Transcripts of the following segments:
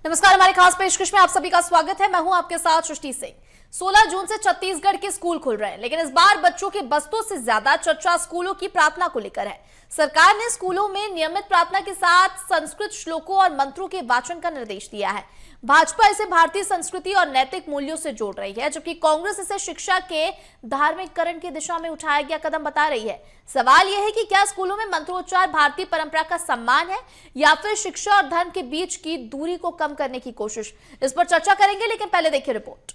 नमस्कार, हमारे खास पेशकश में आप सभी का स्वागत है। मैं हूं आपके साथ सृष्टि सिंह। 16 जून से छत्तीसगढ़ के स्कूल खुल रहे हैं, लेकिन इस बार बच्चों के बस्तों से ज्यादा चर्चा स्कूलों की प्रार्थना को लेकर है। सरकार ने स्कूलों में नियमित प्रार्थना के साथ संस्कृत श्लोकों और मंत्रों के वाचन का निर्देश दिया है। भाजपा इसे भारतीय संस्कृति और नैतिक मूल्यों से जोड़ रही है, जबकि कांग्रेस इसे शिक्षा के धार्मिककरण की दिशा में उठाया गया कदम बता रही है। सवाल यह है कि क्या स्कूलों में मंत्रोच्चार भारतीय परंपरा का सम्मान है या फिर शिक्षा और धर्म के बीच की दूरी को कम करने की कोशिश। इस पर चर्चा करेंगे, लेकिन पहले देखिए रिपोर्ट।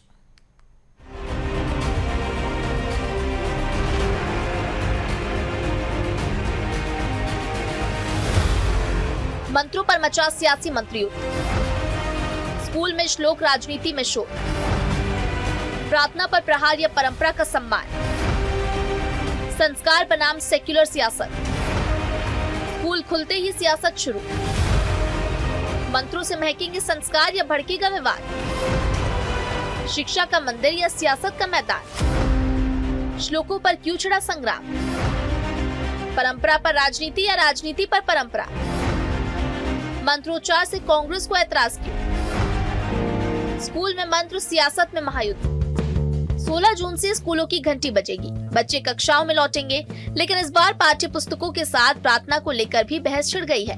मंत्रों पर मचा सियासी मंत्रियुद्ध, स्कूल में श्लोक, राजनीति में शोर, प्रार्थना पर प्रहार या परंपरा का सम्मान, संस्कार बनाम सेक्युलर सियासत, स्कूल खुलते ही सियासत शुरू, मंत्रों से महकेंगे संस्कार या भड़केगा विवाद, शिक्षा का मंदिर या सियासत का मैदान, श्लोकों पर क्यों छिड़ा संग्राम, परंपरा पर राजनीति या राजनीति पर परंपरा, मंत्रोच्चार से कांग्रेस को ऐतराज क्यों, स्कूल में मंत्र, सियासत में महायुद्ध। 16 जून से स्कूलों की घंटी बजेगी, बच्चे कक्षाओं में लौटेंगे, लेकिन इस बार पाठ्य पुस्तकों के साथ प्रार्थना को लेकर भी बहस छिड़ गई है।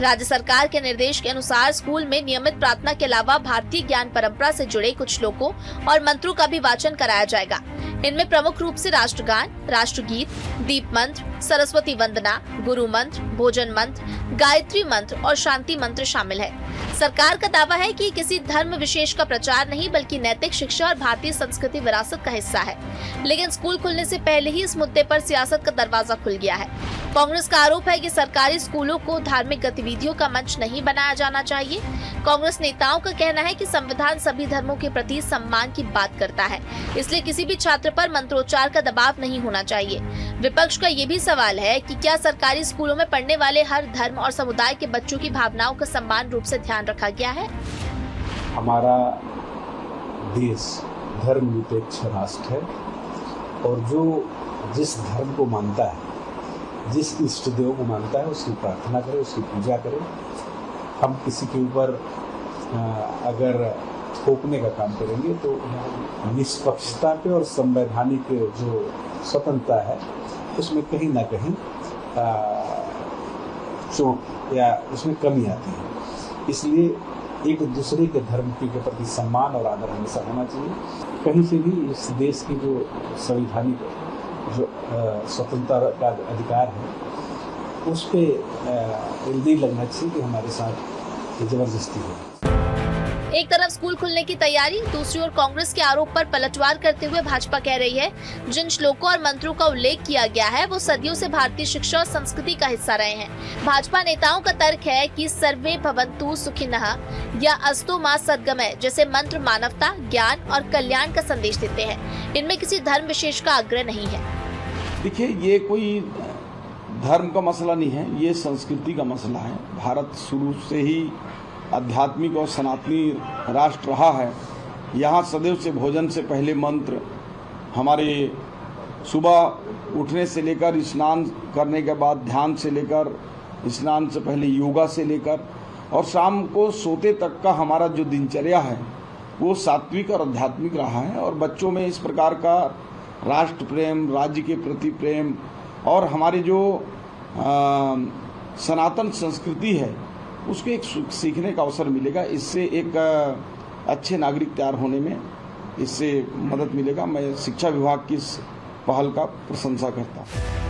राज्य सरकार के निर्देश के अनुसार स्कूल में नियमित प्रार्थना के अलावा भारतीय ज्ञान परंपरा से जुड़े कुछ श्लोकों और मंत्रों का भी वाचन कराया जाएगा। इनमें प्रमुख रूप से राष्ट्रगान, राष्ट्रगीत, दीप मंत्र, सरस्वती वंदना, गुरु मंत्र, भोजन मंत्र, गायत्री मंत्र और शांति मंत्र शामिल है। सरकार का दावा है कि किसी धर्म विशेष का प्रचार नहीं, बल्कि नैतिक शिक्षा और भारतीय संस्कृति विरासत का हिस्सा है। लेकिन स्कूल खुलने से पहले ही इस मुद्दे पर सियासत का दरवाजा खुल गया है। कांग्रेस का आरोप है कि सरकारी स्कूलों को धार्मिक गतिविधियों का मंच नहीं बनाया जाना चाहिए। कांग्रेस नेताओं का कहना है कि संविधान सभी धर्मों के प्रति सम्मान की बात करता है, इसलिए किसी भी छात्र पर मंत्रोच्चार का दबाव नहीं होना चाहिए। विपक्ष का ये भी सवाल है कि क्या सरकारी स्कूलों में पढ़ने वाले हर धर्म और समुदाय के बच्चों की भावनाओं का समान रूप से ध्यान रखा गया है। हमारा देश धर्मनिरपेक्ष राष्ट्र है और जो जिस धर्म को मानता है, जिस इष्ट देव को मानता है, उसकी प्रार्थना करे, उसकी पूजा करे। हम किसी के ऊपर अगर थोपने का काम करेंगे तो निष्पक्षता पे और संवैधानिक जो स्वतंत्रता है उसमें कहीं ना कहीं चोट या उसमें कमी आती है। इसलिए एक दूसरे के धर्म के प्रति सम्मान और आदर हमेशा होना चाहिए। कहीं से भी इस देश की जो संवैधानिक जो स्वतंत्रता का अधिकार है उस पर नहीं लगना चाहिए कि हमारे साथ जबरदस्ती हो। एक तरफ स्कूल खुलने की तैयारी, दूसरी ओर कांग्रेस के आरोप पर पलटवार करते हुए भाजपा कह रही है जिन श्लोकों और मंत्रों का उल्लेख किया गया है वो सदियों से भारतीय शिक्षा और संस्कृति का हिस्सा रहे हैं। भाजपा नेताओं का तर्क है कि सर्वे भवन्तु सुखिनः या अस्तु मा सद्गमय जैसे मंत्र मानवता, ज्ञान और कल्याण का संदेश देते हैं। इनमें किसी धर्म विशेष का आग्रह नहीं है। देखिए, ये कोई धर्म का मसला नहीं है, ये संस्कृति का मसला है। भारत शुरू से ही आध्यात्मिक और सनातनी राष्ट्र रहा है। यहाँ सदैव से भोजन से पहले मंत्र, हमारे सुबह उठने से लेकर स्नान करने के बाद ध्यान से लेकर स्नान से पहले योगा से लेकर और शाम को सोते तक का हमारा जो दिनचर्या है वो सात्विक और आध्यात्मिक रहा है। और बच्चों में इस प्रकार का राष्ट्र प्रेम, राज्य के प्रति प्रेम और हमारे जो सनातन संस्कृति है उसको एक सीखने का अवसर मिलेगा। इससे एक अच्छे नागरिक तैयार होने में इससे मदद मिलेगा। मैं शिक्षा विभाग की इस पहल का प्रशंसा करता हूँ।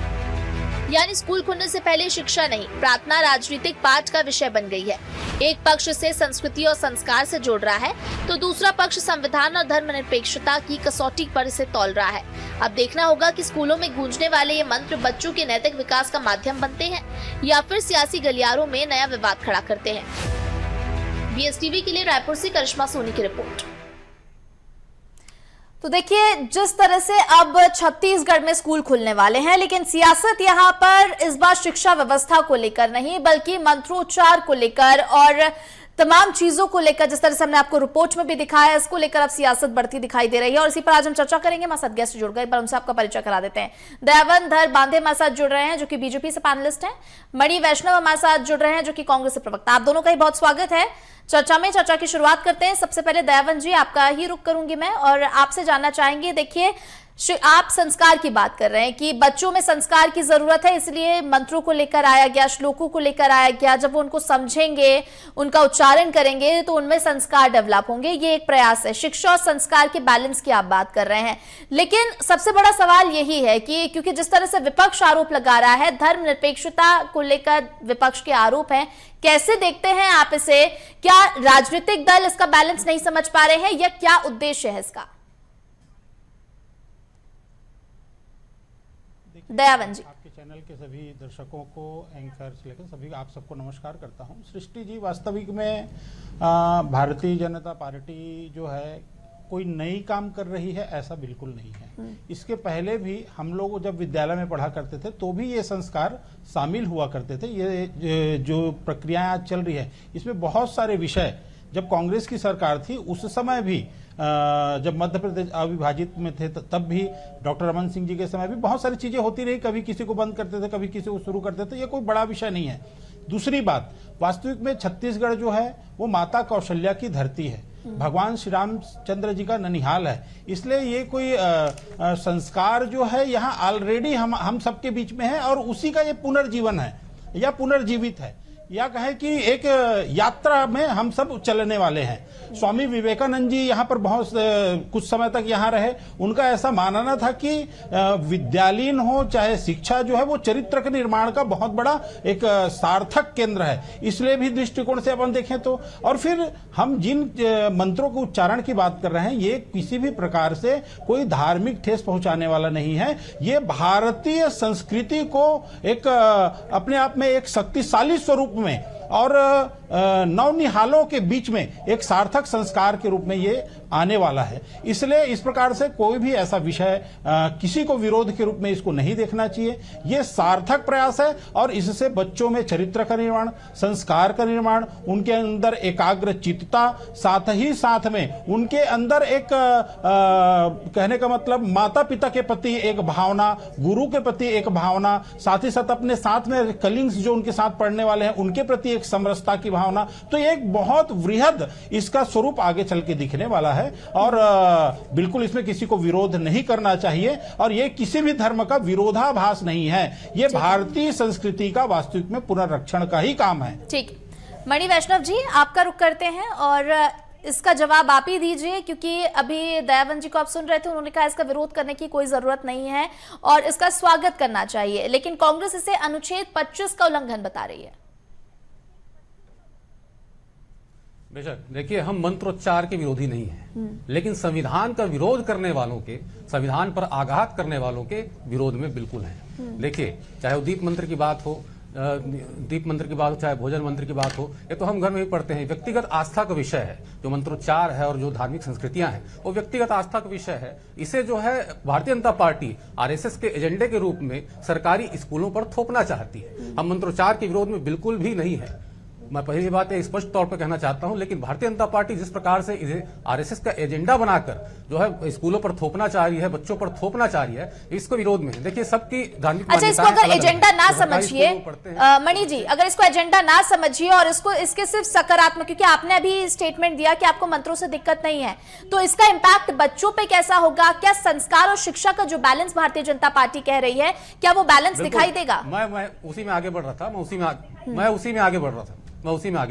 यानी स्कूल खुलने से पहले शिक्षा नहीं, प्रार्थना राजनीतिक पाठ का विषय बन गई है। एक पक्ष से संस्कृति और संस्कार से जोड़ रहा है तो दूसरा पक्ष संविधान और धर्मनिरपेक्षता की कसौटी पर इसे तौल रहा है। अब देखना होगा कि स्कूलों में गूंजने वाले ये मंत्र बच्चों के नैतिक विकास का माध्यम बनते हैं या फिर सियासी गलियारों में नया विवाद खड़ा करते हैं। BSTV के लिए रायपुर से करिश्मा सोनी की रिपोर्ट। तो देखिए, जिस तरह से अब छत्तीसगढ़ में स्कूल खुलने वाले हैं, लेकिन सियासत यहां पर इस बार शिक्षा व्यवस्था को लेकर नहीं बल्कि मंत्रोच्चार को लेकर और तमाम चीजों को लेकर, जिस तरह से हमने आपको रिपोर्ट में भी दिखाया, इसको लेकर अब सियासत बढ़ती दिखाई दे रही है और इसी पर आज हम चर्चा करेंगे। हमारे साथ गेस्ट जुड़ गए, पर उनसे आपका परिचय करा देते हैं। दयावन धर बांधे हमारे साथ जुड़ रहे हैं, जो कि बीजेपी से पैनलिस्ट हैं। मणि वैष्णव हमारे साथ जुड़ रहे हैं, जो कि कांग्रेस से प्रवक्ता। आप दोनों का ही बहुत स्वागत है चर्चा की शुरुआत करते हैं। सबसे पहले दयावन जी, आपका ही रुख करूंगी मैं और आपसे जानना चाहेंगे, देखिए आप संस्कार की बात कर रहे हैं कि बच्चों में संस्कार की जरूरत है, इसलिए मंत्रों को लेकर आया गया, श्लोकों को लेकर आया गया। जब वो उनको समझेंगे, उनका उच्चारण करेंगे, तो उनमें संस्कार डेवलप होंगे। ये एक प्रयास है। शिक्षा और संस्कार के बैलेंस की आप बात कर रहे हैं, लेकिन सबसे बड़ा सवाल यही है कि क्योंकि जिस तरह से विपक्ष आरोप लगा रहा है, धर्मनिरपेक्षता को लेकर विपक्ष के आरोप हैं, कैसे देखते हैं आप इसे? क्या राजनीतिक दल इसका बैलेंस नहीं समझ पा रहे हैं या क्या उद्देश्य है इसका? दयावन जी, आपके चैनल के सभी दर्शकों को, एंकर से लेकर सभी आप सबको नमस्कार करता हूं। सृष्टि जी, वास्तविक में भारतीय जनता पार्टी जो है कोई नई काम कर रही है, ऐसा बिल्कुल नहीं है। इसके पहले भी हम लोग जब विद्यालय में पढ़ा करते थे तो भी ये संस्कार शामिल हुआ करते थे। ये जो प्रक्रियाएं आज चल रही है, इसमें बहुत सारे विषय, जब कांग्रेस की सरकार थी उस समय भी, जब मध्य प्रदेश अविभाजित में थे तब भी, डॉक्टर रमन सिंह जी के समय भी बहुत सारी चीजें होती रही। कभी किसी को बंद करते थे, कभी किसी को शुरू करते थे। ये कोई बड़ा विषय नहीं है। दूसरी बात, वास्तविक में छत्तीसगढ़ जो है वो माता कौशल्या की धरती है, भगवान श्री रामचंद्र जी का ननिहाल है। इसलिए ये कोई संस्कार जो है यहाँ ऑलरेडी हम सबके बीच में है और उसी का ये पुनर्जीवन है या पुनर्जीवित है, या कहें कि एक यात्रा में हम सब चलने वाले हैं। स्वामी विवेकानंद जी यहाँ पर बहुत कुछ समय तक यहाँ रहे। उनका ऐसा मानना था कि विद्यालयीन हो चाहे शिक्षा जो है वो चरित्र के निर्माण का बहुत बड़ा एक सार्थक केंद्र है। इसलिए भी दृष्टिकोण से अपन देखें तो, और फिर हम जिन मंत्रों के उच्चारण की बात कर रहे हैं, ये किसी भी प्रकार से कोई धार्मिक ठेस पहुंचाने वाला नहीं है। ये भारतीय संस्कृति को एक अपने आप में एक शक्तिशाली स्वरूप में और नवनिहालों के बीच में एक सार्थक संस्कार के रूप में ये आने वाला है। इसलिए इस प्रकार से कोई भी ऐसा विषय किसी को विरोध के रूप में इसको नहीं देखना चाहिए। ये सार्थक प्रयास है और इससे बच्चों में चरित्र का निर्माण, संस्कार का निर्माण, उनके अंदर एकाग्र चित्तता, साथ ही साथ में उनके अंदर एक कहने का मतलब माता पिता के प्रति एक भावना, गुरु के प्रति एक भावना, साथ ही साथ अपने साथ में कलिंग्स जो उनके साथ पढ़ने वाले हैं उनके प्रति एक समरसता की भावना। तो ये एक बहुत वृहद इसका स्वरूप आगे चल के दिखने वाला है और बिल्कुल इसमें किसी को विरोध नहीं करना चाहिए और ये किसी भी धर्म का विरोधाभास नहीं है। ये भारतीय संस्कृति का वास्तविक में पुनर्रक्षण का ही काम है। ठीक, मणि वैष्णव जी, आपका रुख करते हैं और इसका जवाब आप ही दीजिए, क्योंकि अभी दयावन जी को आप सुन रहे थे, उन्होंने कहा इसका विरोध करने की कोई जरूरत नहीं है और इसका स्वागत करना चाहिए, लेकिन कांग्रेस इसे अनुच्छेद 25 का उल्लंघन बता रही है। बेशक, देखिए, हम मंत्रोच्चार के विरोधी नहीं हैं, लेकिन संविधान का विरोध करने वालों के, संविधान पर आघात करने वालों के विरोध में बिल्कुल हैं। देखिए, चाहे वो दीप मंत्र की बात हो, चाहे भोजन मंत्र की बात हो, ये तो हम घर में ही पढ़ते हैं। व्यक्तिगत आस्था का विषय है। जो मंत्रोच्चार है और जो धार्मिक संस्कृतियां हैं वो व्यक्तिगत आस्था का विषय है। इसे जो है भारतीय जनता पार्टी आरएसएस के एजेंडे के रूप में सरकारी स्कूलों पर थोपना चाहती है। हम मंत्रोच्चार के विरोध में बिल्कुल भी नहीं है। मैं पहली बात स्पष्ट तौर पर कहना चाहता हूं, लेकिन भारतीय जनता पार्टी जिस प्रकार से इसे आरएसएस का एजेंडा बनाकर जो है स्कूलों पर थोपना चाह रही है, बच्चों पर थोपना चाह रही है, इसको विरोध में है। देखिए, सबकी धार्मिक अच्छा, इसको अगर एजेंडा ना समझिए मणि जी, अगर इसको एजेंडा ना समझिए और इसके सिर्फ सकारात्मक, क्योंकि आपने अभी स्टेटमेंट दिया कि आपको मंत्रों से दिक्कत नहीं है, तो इसका इम्पैक्ट बच्चों पे कैसा होगा? क्या संस्कार और शिक्षा का जो बैलेंस भारतीय जनता पार्टी कह रही है, क्या वो बैलेंस दिखाई देगा? मैं उसी में आगे बढ़ रहा था। मैं उसी में आगे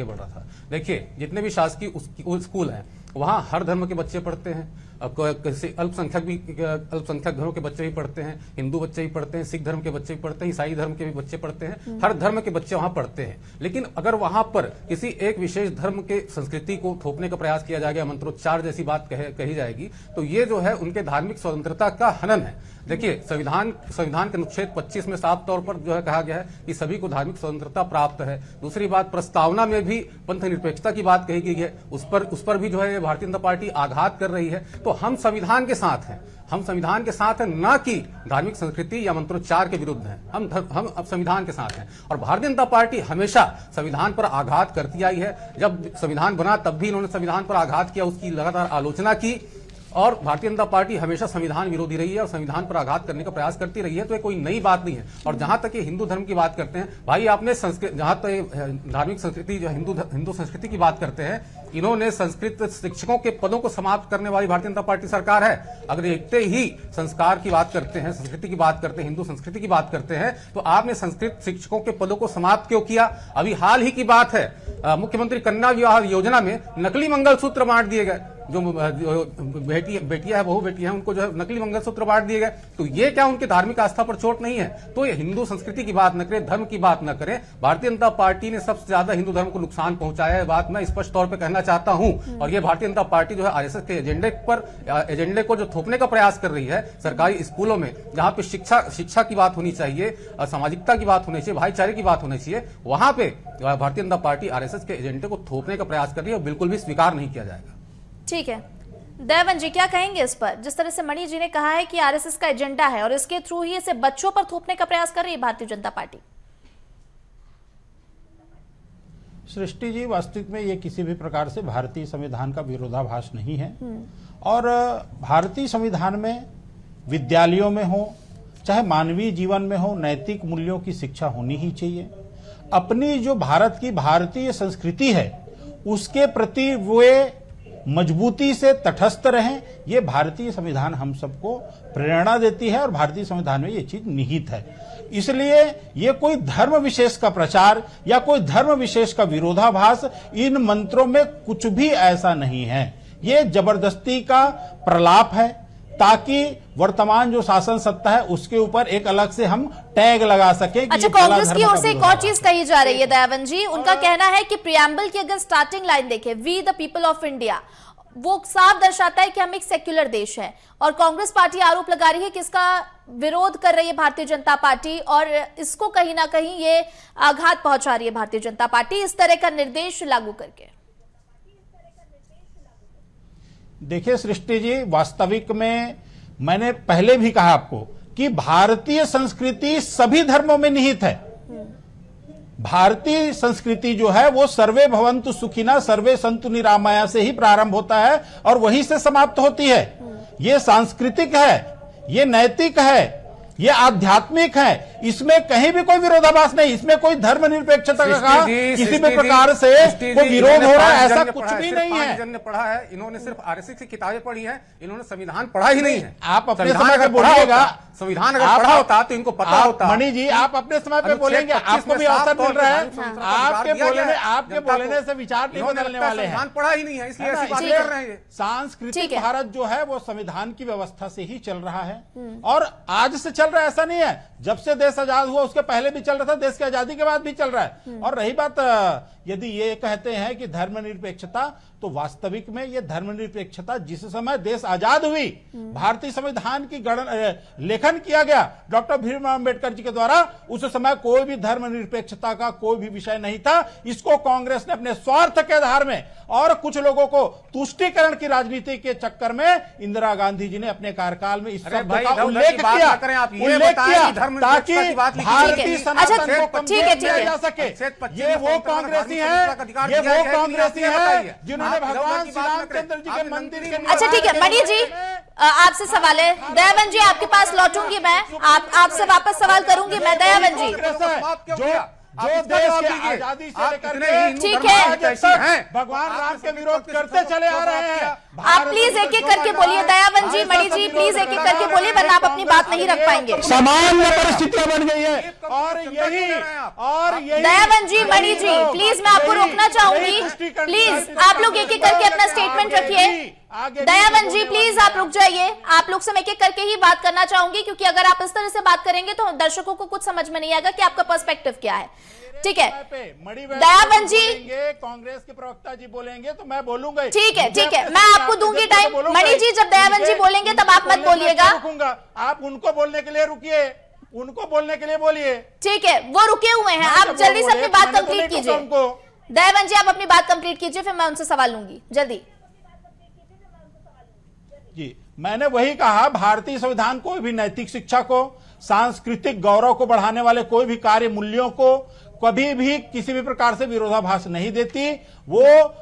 बढ़ रहा था। देखिए, जितने भी शासकीय स्कूल हैं वहां हर धर्म के बच्चे पढ़ते हैं। किसी अल्पसंख्यक घरों के बच्चे भी पढ़ते हैं, हिंदू बच्चे भी पढ़ते हैं, सिख धर्म के बच्चे भी पढ़ते हैं, ईसाई धर्म के भी बच्चे पढ़ते हैं। हर धर्म के बच्चे वहां पढ़ते हैं। लेकिन अगर वहां पर किसी एक विशेष धर्म के संस्कृति को थोपने का प्रयास किया जाएगा, मंत्रोच्चार जैसी बात कही जाएगी, तो ये जो है उनके धार्मिक स्वतंत्रता का हनन है। देखिए, संविधान के अनुच्छेद 25 में साफ तौर पर जो है कहा गया है कि सभी को धार्मिक स्वतंत्रता प्राप्त है। दूसरी बात, प्रस्तावना में भी पंथ निरपेक्षता की बात कही गई है, उस पर भी जो है भारतीय जनता पार्टी आघात कर रही है। तो तो हम संविधान के साथ हैं, हम संविधान के साथ हैं, ना कि धार्मिक संस्कृति या मंत्रोच्चार के विरुद्ध हैं। हम अब संविधान के साथ हैं और भारतीय जनता पार्टी हमेशा संविधान पर आघात करती आई है। जब संविधान बना तब भी इन्होंने संविधान पर आघात किया, उसकी लगातार आलोचना की और भारतीय जनता पार्टी हमेशा संविधान विरोधी रही है और संविधान पर आघात करने का प्रयास करती रही है। तो ये कोई नई बात नहीं है। और जहां तक ये हिंदू धर्म की बात करते हैं, भाई आपने जहां तक धार्मिक संस्कृति जो हिंदू संस्कृति की बात करते हैं, इन्होंने संस्कृत शिक्षकों के पदों को समाप्त करने वाली भारतीय जनता पार्टी सरकार है। अगर इतने ही संस्कार की बात करते हैं, संस्कृति की बात करते हैं, हिंदू संस्कृति की बात करते हैं, तो आपने संस्कृत शिक्षकों के पदों को समाप्त क्यों किया? अभी हाल ही की बात है, मुख्यमंत्री कन्या विवाह योजना में नकली मंगलसूत्र बांट दिए गए। जो बेटियां है, बहु बेटियां हैं, उनको जो है नकली मंगलसूत्र बांट दिए गए। तो ये क्या उनकी धार्मिक आस्था पर चोट नहीं है? तो ये हिंदू संस्कृति की बात न करें, धर्म की बात न करें। भारतीय जनता पार्टी ने सबसे ज्यादा हिंदू धर्म को नुकसान पहुंचाया है, बात मैं स्पष्ट तौर पर कहना चाहता हूं। और ये भारतीय जनता पार्टी जो है आरएसएस के एजेंडे को जो थोपने का प्रयास कर रही है सरकारी स्कूलों में, जहां पे शिक्षा की बात होनी चाहिए, सामाजिकता की बात होनी चाहिए, भाईचारे की बात होनी चाहिए, वहां पे भारतीय जनता पार्टी आरएसएस के एजेंडे को थोपने का प्रयास कर रही है और बिल्कुल भी स्वीकार नहीं किया जाएगा। ठीक है, दयावन जी क्या कहेंगे इस पर? जिस तरह से मणि जी ने कहा है कि आरएसएस का एजेंडा है और इसके थ्रू ही इसे बच्चों पर थोपने का प्रयास कर रही है भारतीय जनता पार्टी। सृष्टि जी, वास्तविक में ये किसी भी प्रकार से भारतीय संविधान का विरोधाभास नहीं है। और भारतीय संविधान में विद्यालयों में हो चाहे मानवीय जीवन में हो, नैतिक मूल्यों की शिक्षा होनी ही चाहिए। अपनी जो भारत की भारतीय संस्कृति है उसके प्रति वे मजबूती से तटस्थ रहें, ये भारतीय संविधान हम सबको प्रेरणा देती है और भारतीय संविधान में ये चीज निहित है। इसलिए ये कोई धर्म विशेष का प्रचार या कोई धर्म विशेष का विरोधाभास इन मंत्रों में कुछ भी ऐसा नहीं है। ये जबरदस्ती का प्रलाप है ताकि वर्तमान जो शासन सत्ता है उसके ऊपर एक अलग से हम टैग लगा सके। अच्छा, कांग्रेस की ओर से एक और चीज कही जा रही है दयावन जी, उनका कहना है कि प्रियम्बल की अगर स्टार्टिंग लाइन देखें, we the people of India, वो साफ दर्शाता है कि हम एक सेक्युलर देश है। और कांग्रेस पार्टी आरोप लगा रही है कि इसका विरोध कर रही है भारतीय जनता पार्टी और इसको कहीं ना कहीं ये आघात पहुंचा रही है भारतीय जनता पार्टी इस तरह का निर्देश लागू करके। देखिए सृष्टि जी, वास्तविक में मैंने पहले भी कहा आपको कि भारतीय संस्कृति सभी धर्मों में निहित है। भारतीय संस्कृति जो है वो सर्वे भवन्तु सुखिनः सर्वे सन्तु निरामया से ही प्रारंभ होता है और वहीं से समाप्त होती है। ये सांस्कृतिक है, ये नैतिक है, ये आध्यात्मिक है, इसमें कहीं भी कोई विरोधाभास नहीं, इसमें कोई धर्मनिरपेक्षता का किसी भी प्रकार से कोई विरोध हो रहा है ऐसा कुछ भी नहीं है। जन ने पढ़ा है, इन्होंने सिर्फ आरएसएस की किताबें पढ़ी हैं, इन्होंने संविधान पढ़ा ही नहीं है। आप अपने समय पे बोलिएगा, संविधान अगर पढ़ा होता तो इनको पता होता। मणि जी, आप अपने समय पे बोलेंगे, आपको भी अवसर मिल रहा है। आपके बोलने से विचार नहीं बदलने वाले हैं। संविधान पढ़ा ही नहीं है, इसलिए ऐसी बातें कर रहे हैं। सांस्कृतिक भारत जो है वो संविधान की व्यवस्था से ही चल रहा है और आज से चल रहा है ऐसा नहीं है। जब से देश आजाद हुआ उसके पहले भी चल रहा था, देश की आजादी के बाद भी चल रहा है। और रही बात यदि ये कहते हैं कि धर्मनिरपेक्षता, तो वास्तविक में ये धर्मनिरपेक्षता जिस समय देश आजाद हुई, भारतीय संविधान की लेखन किया गया डॉक्टर भीमराव अंबेडकर जी के द्वारा, उस समय कोई भी धर्मनिरपेक्षता का कोई भी विषय नहीं था। इसको कांग्रेस ने अपने स्वार्थ के आधार में और कुछ लोगों को तुष्टीकरण की राजनीति के चक्कर में इंदिरा गांधी जी ने अपने कार्यकाल में इस शब्द का उल्लेख किया ताकि भारतीय सनातन को कमजोर किया जा सके। ये वो कांग्रेसी है जिन्होंने भगवान श्री रामचंद्र जी के मंदिर के। अच्छा ठीक है मणि जी, आपसे सवाल है। दयावन जी आपके पास लौटूंगी मैं, आपसे वापस सवाल करूंगी मैं। दयावन जी, जो देश की आजादी से लेकर ठीक है भगवान राम के विरोध करते चले आ रहे हैं। आप प्लीज एक एक करके बोलिए। दयावन जी, मणि जी, प्लीज एक एक करके बोलिए वरना आप अपनी बात नहीं रख पाएंगे। सामान्य परिस्थितियां बन गई है और यही दयावन जी, मणि जी, प्लीज मैं आपको रोकना चाहूंगी। प्लीज आप लोग एक एक करके अपना स्टेटमेंट रखिए। दयावन जी प्लीज आप रुक जाइए। आप लोग से मैं एक एक करके ही बात करना चाहूंगी क्योंकि अगर आप इस तरह से बात करेंगे तो दर्शकों को कुछ समझ में नहीं आएगा कि आपका पर्सपेक्टिव क्या है। ठीक है दयावन जी, कांग्रेस के प्रवक्ता जी बोलेंगे तो मैं बोलूंगा। ठीक है मैं आपको दूंगी टाइम। मणि जी जब दयावन जी बोलेंगे तब आप मत बोलिएगा। आप उनको बोलने के लिए रुकिए, उनको बोलने के लिए बोलिए। ठीक है, वो रुके हुए हैं, आप जल्दी से अपनी बात कंप्लीट कीजिए। दयावन जी आप अपनी बात कंप्लीट कीजिए, फिर मैं उनसे सवाल लूंगी जल्दी। जी, मैंने वही कहा, भारतीय संविधान कोई भी नैतिक शिक्षा को, सांस्कृतिक गौरव को बढ़ाने वाले कोई भी कार्य मूल्यों को कभी भी किसी भी प्रकार से विरोधाभास नहीं देती। वो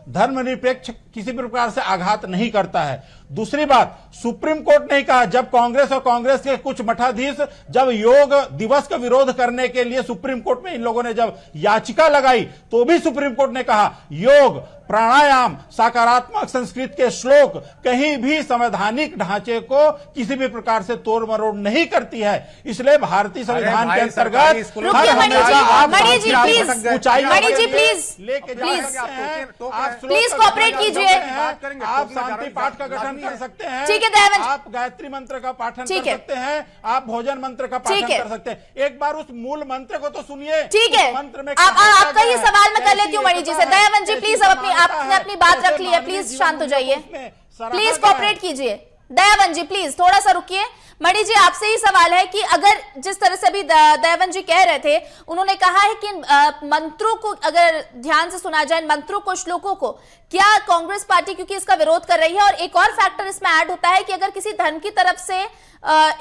धर्मनिरपेक्ष किसी भी प्रकार से आघात नहीं करता है। दूसरी बात, सुप्रीम कोर्ट ने कहा, जब कांग्रेस और कांग्रेस के कुछ मठाधीश जब योग दिवस का विरोध करने के लिए सुप्रीम कोर्ट में इन लोगों ने जब याचिका लगाई, तो भी सुप्रीम कोर्ट ने कहा योग, प्राणायाम, सकारात्मक संस्कृत के श्लोक कहीं भी संवैधानिक ढांचे को किसी भी प्रकार से तोड़ मरोड़ नहीं करती है। इसलिए भारतीय संविधान के अंतर्गत प्लीज कोऑपरेट कीजिए। आप शांति पाठ का गठन कर सकते हैं, ठीक है दयावंत, आप गायत्री मंत्र का पाठन कर सकते हैं, आप भोजन मंत्र का पाठन कर सकते हैं। एक बार उस मूल मंत्र को तो सुनिए। ठीक है, मंत्र में आपका ये सवाल मैं कर लेती हूँ मणि जी से। दयावंत जी प्लीज, अब आपने अपनी बात रख ली है, प्लीज शांत हो जाइए, प्लीज कोऑपरेट कीजिए। दयावंत जी प्लीज थोड़ा सा रुकिए। मणि जी, आपसे ही सवाल है कि अगर जिस तरह से अभी दयावंत जी कह रहे थे, उन्होंने कहा है कि मंत्रों को अगर ध्यान से सुना जाए, मंत्रों को, श्लोकों को, क्या कांग्रेस पार्टी क्योंकि इसका विरोध कर रही है? और एक और फैक्टर इसमें ऐड होता है कि अगर किसी धर्म की तरफ से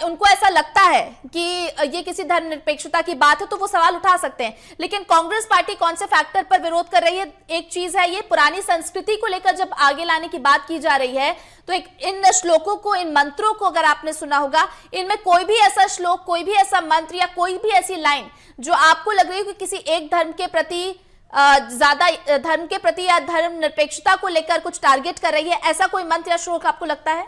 उनको ऐसा लगता है कि ये किसी धर्मनिरपेक्षता की बात है तो वो सवाल उठा सकते हैं, लेकिन कांग्रेस पार्टी कौन से फैक्टर पर विरोध कर रही है? एक चीज है ये पुरानी संस्कृति को लेकर जब आगे लाने की बात की जा रही है, तो एक इन श्लोकों को, इन मंत्रों को अगर आपने सुना होगा, इनमें कोई भी ऐसा श्लोक, कोई भी ऐसा मंत्र या कोई भी ऐसी लाइन जो आपको लग रही है कि किसी एक धर्म के प्रति ज्यादा धर्म के प्रति या धर्म निरपेक्षता को लेकर कुछ टारगेट कर रही है, ऐसा कोई मंत्र या श्लोक आपको लगता है?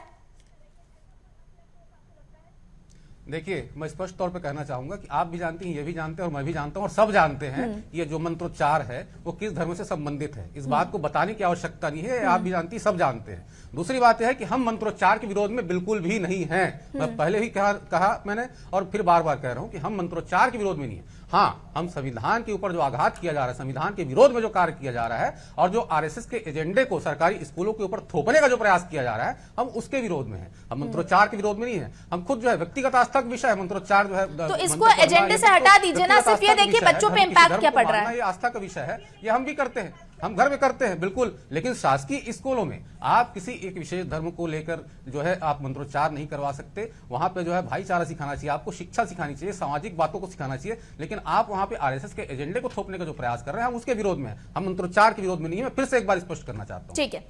देखिए, मैं स्पष्ट तौर पे कहना चाहूंगा कि आप भी जानती हैं, ये भी जानते हैं और मैं भी जानता हूं और सब जानते हैं ये जो मंत्रोच्चार है वो किस धर्म से संबंधित है। इस बात को बताने की आवश्यकता नहीं है, आप भी जानती, सब जानते हैं। दूसरी बात यह है कि हम मंत्रोच्चार के विरोध में बिल्कुल भी नहीं हैं। मैं पहले ही कहा मैंने और फिर बार बार कह रहा हूं कि हम मंत्रोच्चार के विरोध में नहीं है। हाँ, हम संविधान के ऊपर जो आघात किया जा रहा है, संविधान के विरोध में जो कार्य किया जा रहा है और जो आरएसएस के एजेंडे को सरकारी स्कूलों के ऊपर थोपने का जो प्रयास किया जा रहा है, हम उसके विरोध में हैं। हम मंत्रोच्चार के विरोध में नहीं है। हम खुद जो है व्यक्तिगत आस्था का विषय है मंत्रोच्चार जो है, तो इसको एजेंडे से हटा दीजिए ना, सिर्फ ये देखिए बच्चों पे इम्पैक्ट क्या पड़ रहा है। ये आस्था का विषय है, ये हम भी करते हैं, हम घर में करते हैं बिल्कुल, लेकिन शासकीय स्कूलों में आप किसी एक विशेष धर्म को लेकर जो है आप मंत्रोच्चार नहीं करवा सकते। वहां पे जो है भाईचारा सिखाना चाहिए, आपको शिक्षा सिखानी चाहिए, सामाजिक बातों को सिखाना चाहिए, लेकिन आप वहां पे आरएसएस के एजेंडे को थोपने का जो प्रयास कर रहे हैं, हम उसके विरोध में हैं। हम मंत्रोच्चार के विरोध में नहीं है। मैं फिर से एक बार स्पष्ट करना चाहता हूं। ठीक है,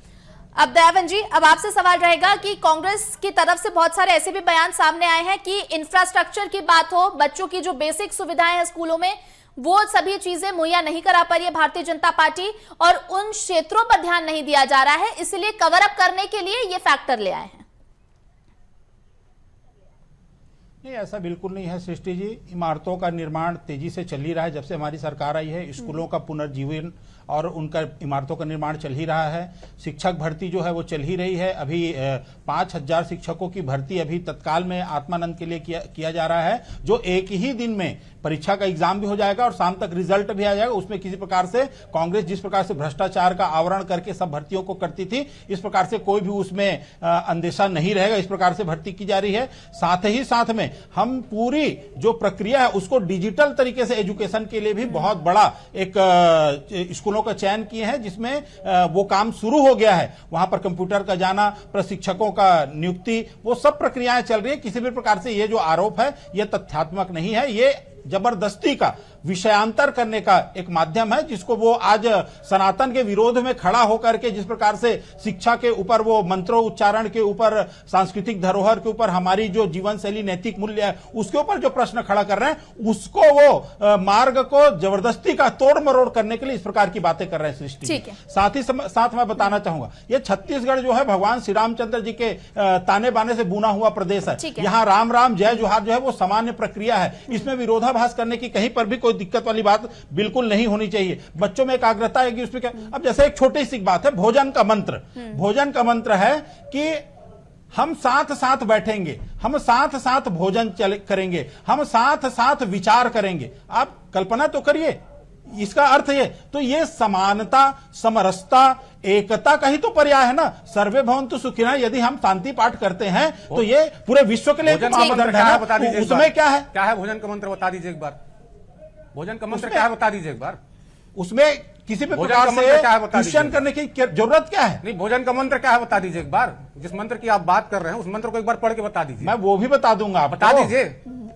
अब दयावंत जी, अब आपसे सवाल रहेगा कि कांग्रेस की तरफ से बहुत सारे ऐसे भी बयान सामने आए हैं कि इंफ्रास्ट्रक्चर की बात हो, बच्चों की जो बेसिक सुविधाएं हैं स्कूलों में, वो सभी चीजें मुहैया नहीं करा पा रही है भारतीय जनता पार्टी, और उन क्षेत्रों पर ध्यान नहीं दिया जा रहा है, इसलिए कवर अप करने के लिए ये फैक्टर ले आए हैं। नहीं, ऐसा बिल्कुल नहीं है सृष्टि जी। इमारतों का निर्माण तेजी से चल ही रहा है। जब से हमारी सरकार आई है, स्कूलों का पुनर्जीवन और उनका इमारतों का निर्माण चल ही रहा है। शिक्षक भर्ती जो है वो चल ही रही है। अभी 5000 शिक्षकों की भर्ती अभी तत्काल में आत्मानंद के लिए किया जा रहा है, जो एक ही दिन में परीक्षा का एग्जाम भी हो जाएगा और शाम तक रिजल्ट भी आ जाएगा। उसमें किसी प्रकार से कांग्रेस जिस प्रकार से भ्रष्टाचार का आवरण करके सब भर्तियों को करती थी, इस प्रकार से कोई भी उसमें अंदेशा नहीं रहेगा। इस प्रकार से भर्ती की जा रही है। साथ ही साथ में हम पूरी जो प्रक्रिया है उसको डिजिटल तरीके से एजुकेशन के लिए भी बहुत बड़ा एक स्कूलों का चयन किए हैं, जिसमें वो काम शुरू हो गया है। वहां पर कंप्यूटर का जाना, प्रशिक्षकों का नियुक्ति, वो सब प्रक्रियाएं चल रही है। किसी भी प्रकार से ये जो आरोप है ये तथ्यात्मक नहीं है। ये जबरदस्ती का विषयांतर करने का एक माध्यम है, जिसको वो आज सनातन के विरोध में खड़ा होकर के जिस प्रकार से शिक्षा के ऊपर, वो मंत्रों उच्चारण के ऊपर, सांस्कृतिक धरोहर के ऊपर, हमारी जो जीवन शैली, नैतिक मूल्य है, उसके ऊपर जो प्रश्न खड़ा कर रहे हैं, उसको वो मार्ग को जबरदस्ती का तोड़ मरोड़ करने के लिए इस प्रकार की बातें कर रहे हैं सृष्टि। साथ ही साथ मैं बताना चाहूंगा, ये छत्तीसगढ़ जो है भगवान श्री रामचंद्र जी के ताने बाने से बुना हुआ प्रदेश है। यहाँ राम राम जय जोहार जो है वो सामान्य प्रक्रिया है। इसमें विरोधाभास करने की कहीं पर भी कोई दिक्कत वाली बात बिल्कुल नहीं होनी चाहिए। बच्चों में एकाग्रता है कि उसमें क्या, अब जैसे एक छोटी सी बात है, भोजन का मंत्र। भोजन का मंत्र है कि हम साथ साथ बैठेंगे, हम साथ साथ भोजन करेंगे, हम साथ साथ विचार करेंगे। आप कल्पना तो करिए, इसका अर्थ ये, तो ये समानता, समरसता, एकता का ही तो पर्याय है ना। सर्वे भवन्तु सुखिनः यदि हम शांति पाठ करते हैं तो ये पूरे विश्व के लिए मानदंड है ना। उसमें क्या है भोजन का मंत्र बता दीजिए एक बार। भोजन का मंत्र क्या है बता दीजिए एक बार। उसमें किसी भी भोजन प्रकार का से मंत्र क्या है बता क्वेश्चन दीजिए। करने की जरूरत क्या है? नहीं, भोजन का मंत्र क्या है बता दीजिए एक बार। जिस मंत्र की आप बात कर रहे हैं उस मंत्र को एक बार पढ़ के बता दीजिए। मैं वो भी बता दूंगा आपको। बता दीजिए,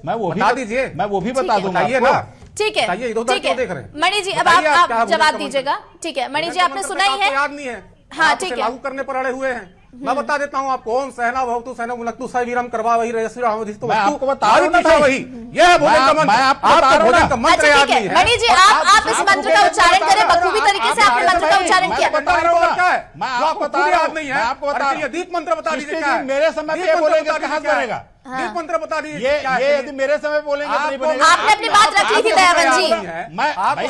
मैं वो भी बता दीजिए। मैं वो भी बता दूंगा बताइए आपको। ना। ठीक है, बताइए, इधर-उधर ठीक क्यों है देख रहे हैं? मणि जी, अब बताइए आप क्या है भोजन जवाब का दीजिएगा। ठीक है मणि जी, भोजन का आपने मंत्र सुना ही आपको है। याद नहीं है? हाँ, आप ठीक उसे है। लागू करने पर अड़े हुए हैं। मैं बता देता हूँ आपको, ओम सहना भवतु सहना मुनक्तु सवीरम करवा वही रजस्वी रामोदितो मैं वस्तु आपको बता रहा हूं ना आदि भाई। वही। यह है भोजन का मैं मंत्र। आपको बता रहा हूं भोजन ना। का मंत्र अच्छा याद ठीक नहीं है है। मणि जी, और आप इस मंत्र का उच्चारण करें बखूबी तरीके से। आपने मंत्र का उच्चारण किया। बता रहा हूं ना। क्या है? मैं जो आपको बता खुद रहा याद हूं। नहीं मैं है। आपको बता और रहा चलिए हूं। दीप मंत्र बता दीजिए सृष्टि क्या जी, है? मेरे समय पे दीप ये मंत्र बोलेंगे बता तो कहां दीजिए से क्या है? बनेगा? दीप मंत्र बता दीजिए ये क्या है? यदि मेरे समय बोलेंगे तो नहीं बनेगा। आपने अपनी बात रखी थी दयावन जी।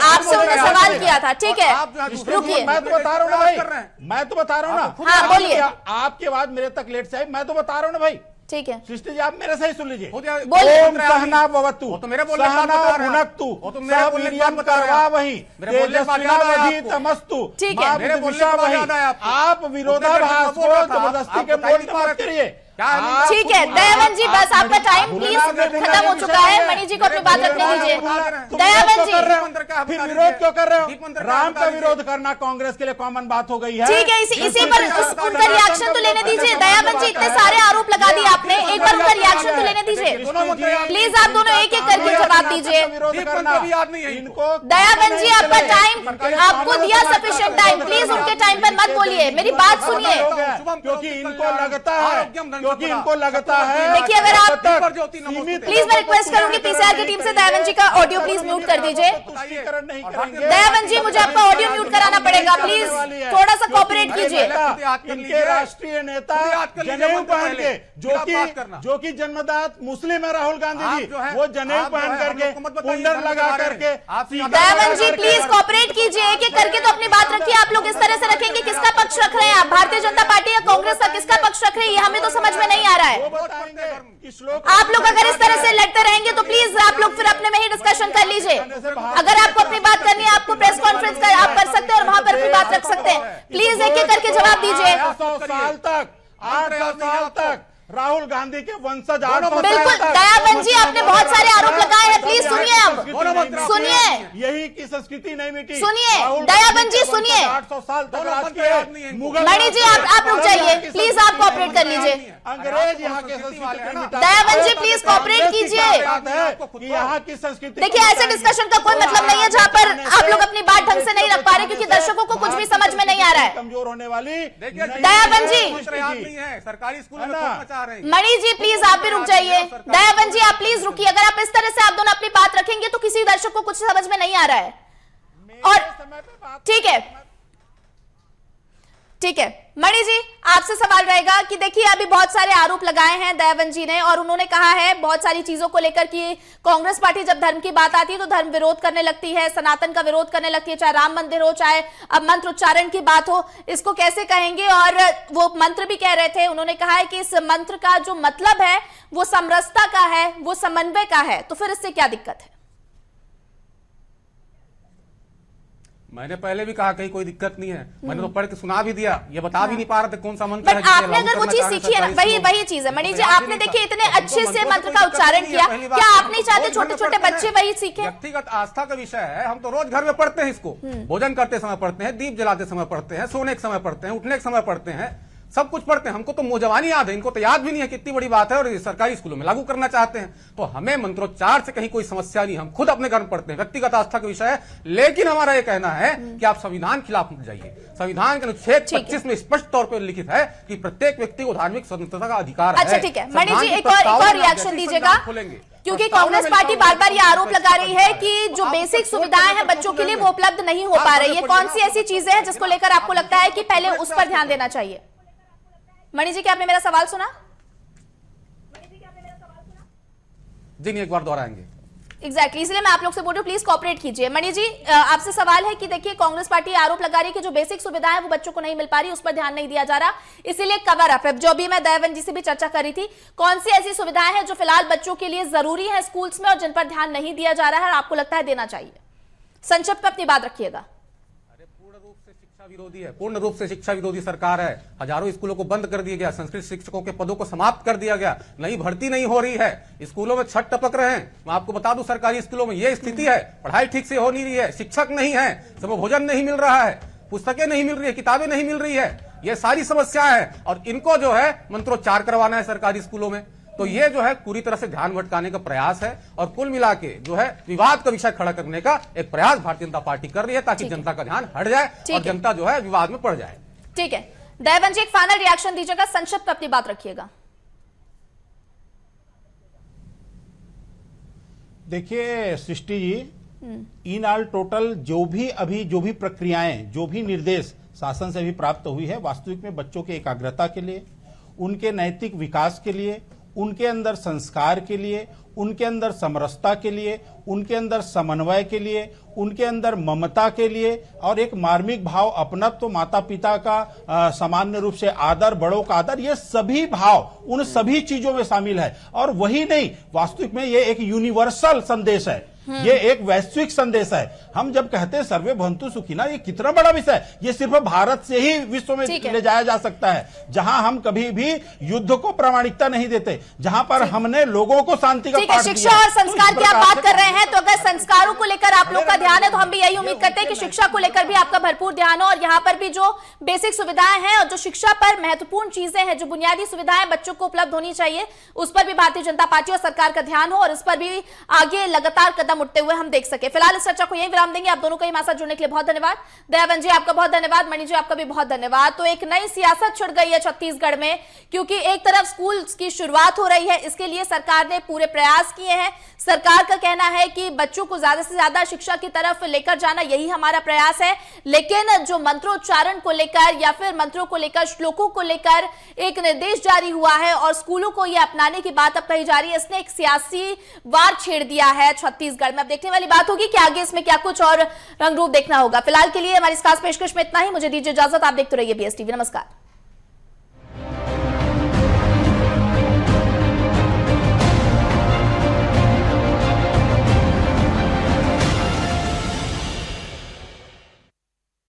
आपसे उन्होंने सवाल किया था। ठीक है, रुकिए। मैं तो बता रहा हूँ ना भाई, मैं तो बता रहा हूँ ना। हाँ, बोलिए। आपकी आवाज मेरे तक लेट से आई, मैं तो बता रहा हूँ ना भाई। ठीक है, सृष्टि जी, आप मेरे से ही सुन लीजिए। बोलिए। ओम सहना भवतु वो तो मेरे बोलने की बात सहना बता रहे हैं। भुनक्तु वो तो मेरे बोलने की बात सवीर्यं बता रहे हैं। करवा वही मेरे बोलने की बात याद आया तेजस्विनावधि आपको। तमस्तु ठीक है। मां मेरे बोलने विदिशा की बात वही। याद आया आपको। आप विरोधाभास को जबरदस्ती के मोड़ में मत करिए। आप ठीक है दयावन जी, बस आपका टाइम प्लीज खत्म हो चुका है। मणि जी को अपनी बात रखने दीजिए। दयावन जी, फिर विरोध क्यों कर रहे हो? राम का विरोध करना कांग्रेस के लिए कॉमन बात हो गई है। ठीक है, इसी पर उनका रिएक्शन तो लेने दीजिए। दयावन जी, इतने सारे आरोप लगा दिए आपने, एक बार उनका रिएक्शन तो लेने दीजिए। प्लीज आप दोनों एक एक करके जवाब दीजिए। इनको दयावन जी, आपका टाइम आपको दिया सफिशिएंट टाइम, प्लीज उनके टाइम पर मत बोलिए, मेरी बात सुनिए। क्योंकि इनको लगता है देखिए, अगर आप प्लीज मैं रिक्वेस्ट करूंगी पीसीआर की टीम से दयावन जी का ऑडियो प्लीज म्यूट कर दीजिए। तुष्टीकरण नहीं करेंगे। दयावन जी, मुझे आपका ऑडियो म्यूट कराना पड़ेगा, प्लीज थोड़ा सा कोऑपरेट कीजिए। इनके राष्ट्रीय नेता जनेऊ पहन के, जो कि जन्मदात मुस्लिम है राहुल गांधी जी, वो जनेऊ पहन करके कुंडल लगा करके। दयावन जी प्लीज कोऑपरेट कीजिए, एक एक करके तो अपनी बात रखिए। आप लोग इस तरह से रखेंगे, किसका पक्ष रख रहे हैं आप? भारतीय जनता पार्टी या कांग्रेस का किसका पक्ष रख रहे हैं, ये हमें तो समझ में नहीं आ रहा है। आप लोग अगर इस तरह से लड़ते रहेंगे तो प्लीज आप लोग फिर अपने में ही डिस्कशन कर लीजिए। अगर आपको अपनी बात करनी है, आपको प्रेस कॉन्फ्रेंस कर आप कर सकते हैं और वहां पर अपनी बात रख सकते हैं। प्लीज एक एक करके जवाब दीजिए। 800 साल तक राहुल गांधी के वंशज 800 बिल्कुल दयावन जी, आपने बहुत सारे आरोप लगाए हैं, प्लीज सुनिए। अब सुनिए, यही की संस्कृति नहीं मिटी। सुनिए दयावन जी, सुनिए। 800 साल तक राज किए मुगल। मणि जी, आप रुक जाइए प्लीज, आप कोऑपरेट कर लीजिए। अंग्रेज यहाँ के संस्कृति को मिटा। दयावन जी प्लीज कोऑपरेट कीजिए। कि यहाँ की संस्कृति। देखिए, ऐसे डिस्कशन का कोई मतलब नहीं है जहां पर आप लोग अपनी बात ढंग से नहीं रख पा रहे, क्योंकि दर्शकों को कुछ भी समझ में नहीं आ रहा है। कमजोर होने वाली दयावन जी, सरकारी स्कूल में चाह रहे हैं। मणि जी प्लीज आप भी रुक जाइए। दयावन जी आप प्लीज रुकिए। अगर आप इस तरह से आप दोनों अपनी बात रखेंगे तो किसी दर्शक को कुछ समझ में नहीं आ रहा है। और ठीक है, ठीक है मणि जी, आपसे सवाल रहेगा कि देखिए अभी बहुत सारे आरोप लगाए हैं दयावन जी ने, और उन्होंने कहा है बहुत सारी चीजों को लेकर कि कांग्रेस पार्टी जब धर्म की बात आती है तो धर्म विरोध करने लगती है, सनातन का विरोध करने लगती है, चाहे राम मंदिर हो, चाहे अब मंत्र उच्चारण की बात हो, इसको कैसे कहेंगे। और वो मंत्र भी कह रहे थे, उन्होंने कहा है कि इस मंत्र का जो मतलब है वो समरसता का है, वो समन्वय का है, तो फिर इससे क्या दिक्कत है? मैंने पहले भी कहा कहीं कोई दिक्कत नहीं है, मैंने तो पढ़ के सुना भी दिया, ये बता भी नहीं पा रहे थे कौन सा मंत्र है। बट आपने अगर वो चीज सीखी है ना, वही चीज है मणि जी, आपने देखिए इतने अच्छे से मंत्र का उच्चारण किया, क्या आप नहीं चाहते छोटे छोटे बच्चे वही सीखें? व्यक्तिगत आस्था का विषय है, हम तो रोज घर में पढ़ते हैं इसको, भोजन करते समय पढ़ते हैं, दीप जलाते समय पढ़ते हैं, सोने के समय पढ़ते हैं, उठने के समय पढ़ते हैं, सब कुछ पढ़ते हैं। हमको तो मोजवानी याद है, इनको तो याद भी नहीं है कितनी बड़ी बात है, और सरकारी स्कूलों में लागू करना चाहते हैं। तो हमें मंत्रोच्चार से कहीं कोई समस्या नहीं, हम खुद अपने घर में पढ़ते हैं, व्यक्तिगत आस्था का विषय है। लेकिन हमारा ये कहना है कि आप संविधान खिलाफ मत जाइए। संविधान के अनुच्छेद 25 में स्पष्ट तौर पर लिखित है कि प्रत्येक व्यक्ति को धार्मिक स्वतंत्रता का अधिकार है। अच्छा ठीक है मणि जी, एक और रिएक्शन दीजिएगा, क्योंकि कांग्रेस पार्टी बार बार ये आरोप लगा रही है कि जो बेसिक सुविधाएं हैं बच्चों के लिए वो उपलब्ध नहीं हो पा रही है। कौन सी ऐसी चीजें हैं जिसको लेकर आपको लगता है कि पहले उस पर ध्यान देना चाहिए? मणि जी, क्या आपने मेरा सवाल सुना? जी नहीं, एक बार दोहराएंगे। एग्जैक्टली, इसलिए मैं आप लोग से बोल रही हूँ, प्लीज कोऑपरेट कीजिए। मणि जी, आपसे सवाल है कि देखिए कांग्रेस पार्टी आरोप लगा रही है कि जो बेसिक सुविधाएं वो बच्चों को नहीं मिल पा रही, उस पर ध्यान नहीं दिया जा रहा, इसीलिए कवर अप है। जो भी मैं दयावन जी से भी चर्चा कर रही थी, कौन सी ऐसी सुविधाएं हैं जो फिलहाल बच्चों के लिए जरूरी है स्कूल्स में और जिन पर ध्यान नहीं दिया जा रहा है और आपको लगता है देना चाहिए? संक्षिप्त में अपनी बात रखिएगा। पूर्ण रूप से शिक्षा शिक्षा विरोधी है, पूर्ण रूप से शिक्षा विरोधी सरकार है। हजारों स्कूलों को बंद कर दिया गया, संस्कृत शिक्षकों के पदों को समाप्त कर दिया गया, नई भर्ती नहीं हो रही है, स्कूलों में छत टपक रहे हैं। मैं आपको बता दूं, सरकारी स्कूलों में यह स्थिति है, पढ़ाई ठीक से हो नहीं रही है, शिक्षक नहीं है, समय भोजन नहीं मिल रहा है, पुस्तकें नहीं मिल रही है, किताबें नहीं मिल रही है। ये सारी समस्याएं हैं और इनको जो है मंत्रोच्चार करवाना है सरकारी स्कूलों में। तो ये जो है पूरी तरह से ध्यान भटकाने का प्रयास है और कुल मिला के जो है विवाद का विषय खड़ा करने का एक प्रयास भारतीय जनता पार्टी कर रही है ताकि जनता का ध्यान हट जाए और जनता जो है विवाद में पड़ जाए। ठीक है, दयावन जी एक फाइनल रिएक्शन दीजिएगा, संक्षिप्त अपनी बात रखिएगा। देखिए Srishti ji, in all total जो भी प्रक्रियाएं, जो भी निर्देश शासन से भी प्राप्त हुई है, वास्तविक में बच्चों के एकाग्रता के लिए, उनके नैतिक विकास के लिए, उनके अंदर संस्कार के लिए, उनके अंदर समरसता के लिए, उनके अंदर समन्वय के लिए, उनके अंदर ममता के लिए और एक मार्मिक भाव, अपनत्व, माता पिता का सामान्य रूप से आदर, बड़ों का आदर, ये सभी भाव उन सभी चीजों में शामिल है। और वही नहीं, वास्तविक में ये एक यूनिवर्सल संदेश है, ये एक वैश्विक संदेश है। हम जब कहते हैं सर्वे भवन्तु सुखिनः, ये कितना बड़ा विषय है, ये सिर्फ भारत से ही विश्व में ले जाया जा सकता है, जहां हम कभी भी युद्ध को प्रामाणिकता नहीं देते, जहां पर हमने लोगों को शांति का पाठ दिया। शिक्षा और संस्कार की आप बात कर रहे हैं, तो अगर संस्कारों को लेकर आप लोग का ध्यान है तो हम भी यही उम्मीद करते हैं कि शिक्षा को लेकर भी आपका भरपूर ध्यान हो और यहाँ पर भी जो बेसिक सुविधाएं हैं और जो शिक्षा पर महत्वपूर्ण चीजें हैं, जो बुनियादी सुविधाएं बच्चों को उपलब्ध होनी चाहिए, उस पर भी भारतीय जनता पार्टी और सरकार का ध्यान हो और इस पर भी आगे लगातार कदम उठते हुए हम देख सके। फिलहाल इस चर्चा को यहीं विराम देंगे। आप दोनों को हमारे साथ जुड़ने के लिए बहुत धन्यवाद। दयावन जी आपका बहुत धन्यवाद, मणि जी आपका भी बहुत धन्यवाद। तो एक नई सियासत छिड़ गई है छत्तीसगढ़ में, क्योंकि एक तरफ स्कूल की शुरुआत हो रही है, इसके लिए सरकार ने पूरे प्रयास किए हैं। सरकार का कहना है कि बच्चों को ज्यादा से ज्यादा शिक्षा की तरफ लेकर जाना, यही हमारा प्रयास है। लेकिन जो मंत्रोच्चारण को लेकर या फिर मंत्रों को लेकर, श्लोकों को लेकर एक निर्देश जारी हुआ है और स्कूलों को यह अपनाने की बात अब कही जा रही है, इसने एक सियासी वार छेड़ दिया है छत्तीसगढ़ में। अब देखने वाली बात होगी कि आगे इसमें क्या कुछ और रंग रूप देखना होगा। फिलहाल के लिए हमारी इस खास पेशकश में इतना ही। मुझे दीजिए इजाजत, आप देखते रहिए BSTV। नमस्कार।